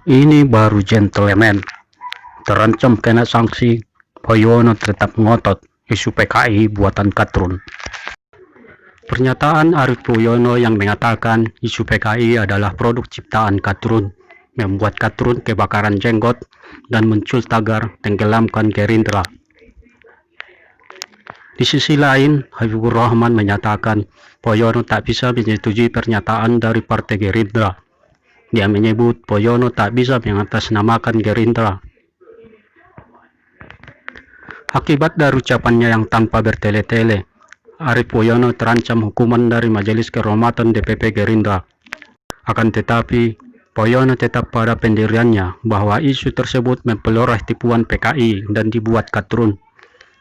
Ini baru gentleman, terancam kena sanksi. Poyono tetap ngotot, isu PKI buatan Katrun. Pernyataan Arief Poyono yang mengatakan isu PKI adalah produk ciptaan Katrun, membuat Katrun kebakaran jenggot dan muncul tagar tenggelamkan Gerindra. Di sisi lain, Habibur Rahman menyatakan Poyono tak bisa menyetujui pernyataan dari Partai Gerindra. Dia menyebut Poyono tak bisa mengatasnamakan Gerindra. Akibat dari ucapannya yang tanpa bertele-tele, Arief Poyono terancam hukuman dari Majelis Kehormatan DPP Gerindra. Akan tetapi, Poyono tetap pada pendiriannya bahwa isu tersebut mempeloreh tipuan PKI dan dibuat Katrun.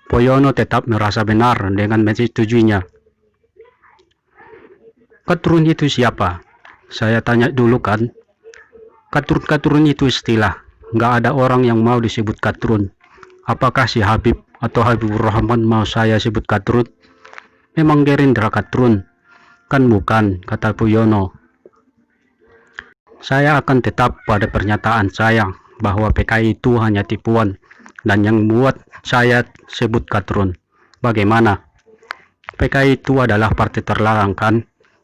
Poyono tetap merasa benar dengan menyetujuinya. Katrun itu siapa? Saya tanya dulu kan. Katrun itu istilah. Nggak ada orang yang mau disebut Katrun. Apakah si Habib atau Habibur Rahman mau saya sebut Katrun? Memang Gerindra Katrun? Kan bukan, kata Poyono. Saya akan tetap pada pernyataan saya bahwa PKI itu hanya tipuan dan yang membuat saya sebut Katrun. Bagaimana? PKI itu adalah partai terlarang kan?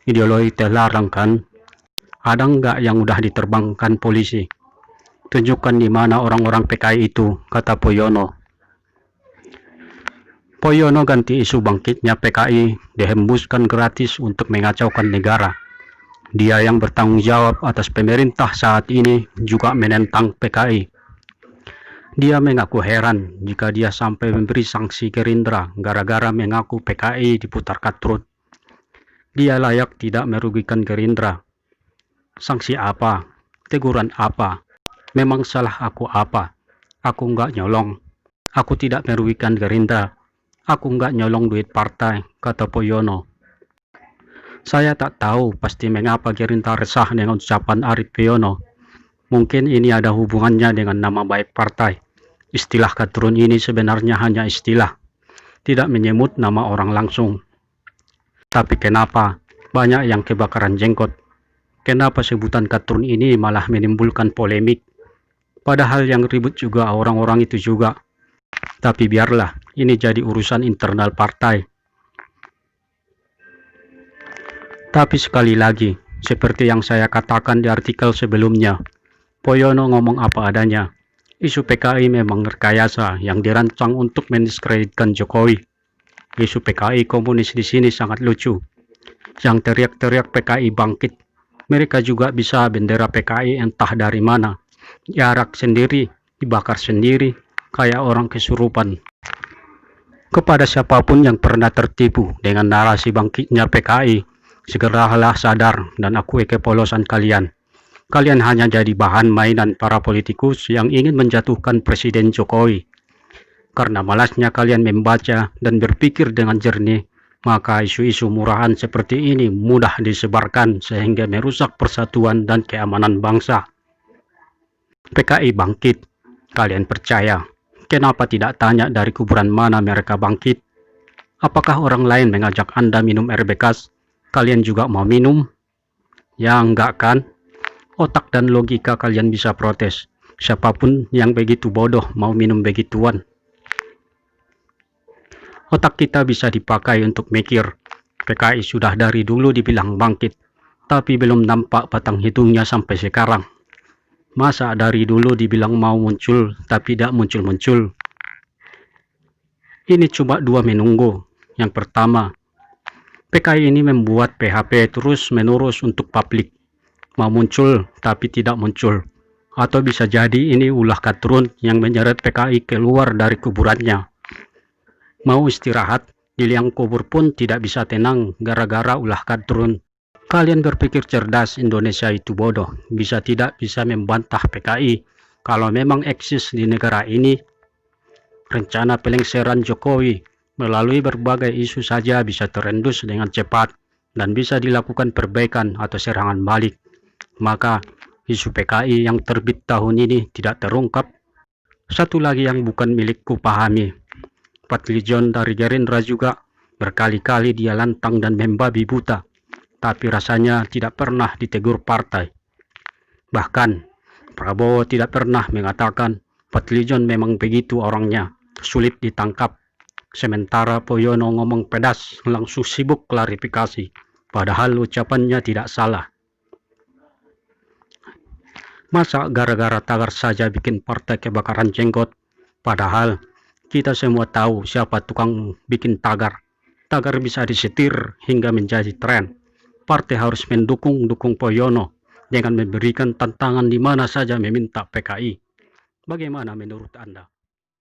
Ideologi terlarang kan? Ada nggak yang udah diterbangkan polisi? Tunjukkan di mana orang-orang PKI itu, kata Poyono. Poyono ganti isu bangkitnya PKI dihembuskan gratis untuk mengacaukan negara. Dia yang bertanggung jawab atas pemerintah saat ini juga menentang PKI. Dia mengaku heran jika dia sampai memberi sanksi Gerindra gara-gara mengaku PKI diputar Katrun. Dia layak tidak merugikan Gerindra. Sanksi apa? Teguran apa? Memang salah aku apa? Aku nggak nyolong. Aku tidak merugikan Gerindra. Aku nggak nyolong duit partai, kata Poyono. Saya tak tahu pasti mengapa Gerindra resah dengan ucapan Arief Poyono. Mungkin ini ada hubungannya dengan nama baik partai. Istilah Katrun ini sebenarnya hanya istilah, tidak menyebut nama orang langsung. Tapi kenapa banyak yang kebakaran jenggot? Kenapa sebutan Katrun ini malah menimbulkan polemik? Padahal yang ribut juga orang-orang itu juga. Tapi biarlah, ini jadi urusan internal partai. Tapi sekali lagi, seperti yang saya katakan di artikel sebelumnya, Poyono ngomong apa adanya. Isu PKI memang rekayasa yang dirancang untuk mendiskreditkan Jokowi. Isu PKI komunis di sini sangat lucu. Yang teriak-teriak PKI bangkit, mereka juga bisa bendera PKI entah dari mana. Diarak sendiri, dibakar sendiri, kayak orang kesurupan. Kepada siapapun yang pernah tertipu dengan narasi bangkitnya PKI, segeralah sadar dan akui kepolosan kalian. Kalian hanya jadi bahan mainan para politikus yang ingin menjatuhkan Presiden Jokowi. Karena malasnya kalian membaca dan berpikir dengan jernih, maka isu-isu murahan seperti ini mudah disebarkan sehingga merusak persatuan dan keamanan bangsa. PKI bangkit, kalian percaya? Kenapa tidak tanya dari kuburan mana mereka bangkit? Apakah orang lain mengajak Anda minum air bekas? Kalian juga mau minum? Ya enggak kan? Otak dan logika kalian bisa protes. Siapapun yang begitu bodoh mau minum begituan. Otak kita bisa dipakai untuk mikir. PKI sudah dari dulu dibilang bangkit, tapi belum nampak batang hidungnya sampai sekarang. Masa dari dulu dibilang mau muncul, tapi tidak muncul-muncul? Ini cuma dua menunggu. Yang pertama, PKI ini membuat PHP terus-menerus untuk publik. Mau muncul, tapi tidak muncul. Atau bisa jadi ini ulah Katrun yang menyeret PKI keluar dari kuburannya. Mau istirahat, di liang kubur pun tidak bisa tenang gara-gara ulah Katrun. Kalian berpikir cerdas Indonesia itu bodoh, bisa tidak bisa membantah PKI. Kalau memang eksis di negara ini, rencana pelengseran Jokowi melalui berbagai isu saja bisa terendus dengan cepat dan bisa dilakukan perbaikan atau serangan balik. Maka isu PKI yang terbit tahun ini tidak terungkap. Satu lagi yang bukan milikku pahami, Fadlizon dari Gerindra juga berkali-kali dia lantang dan membabi buta, tapi rasanya tidak pernah ditegur partai. Bahkan Prabowo tidak pernah mengatakan Fadlizon memang begitu orangnya, sulit ditangkap. Sementara Poyono ngomong pedas, langsung sibuk klarifikasi. Padahal ucapannya tidak salah. Masa gara-gara tagar saja bikin partai kebakaran jenggot? Padahal kita semua tahu siapa tukang bikin tagar. Tagar bisa disetir hingga menjadi tren. Partai harus mendukung Poyono dengan memberikan tantangan di mana saja meminta PKI. Bagaimana menurut Anda?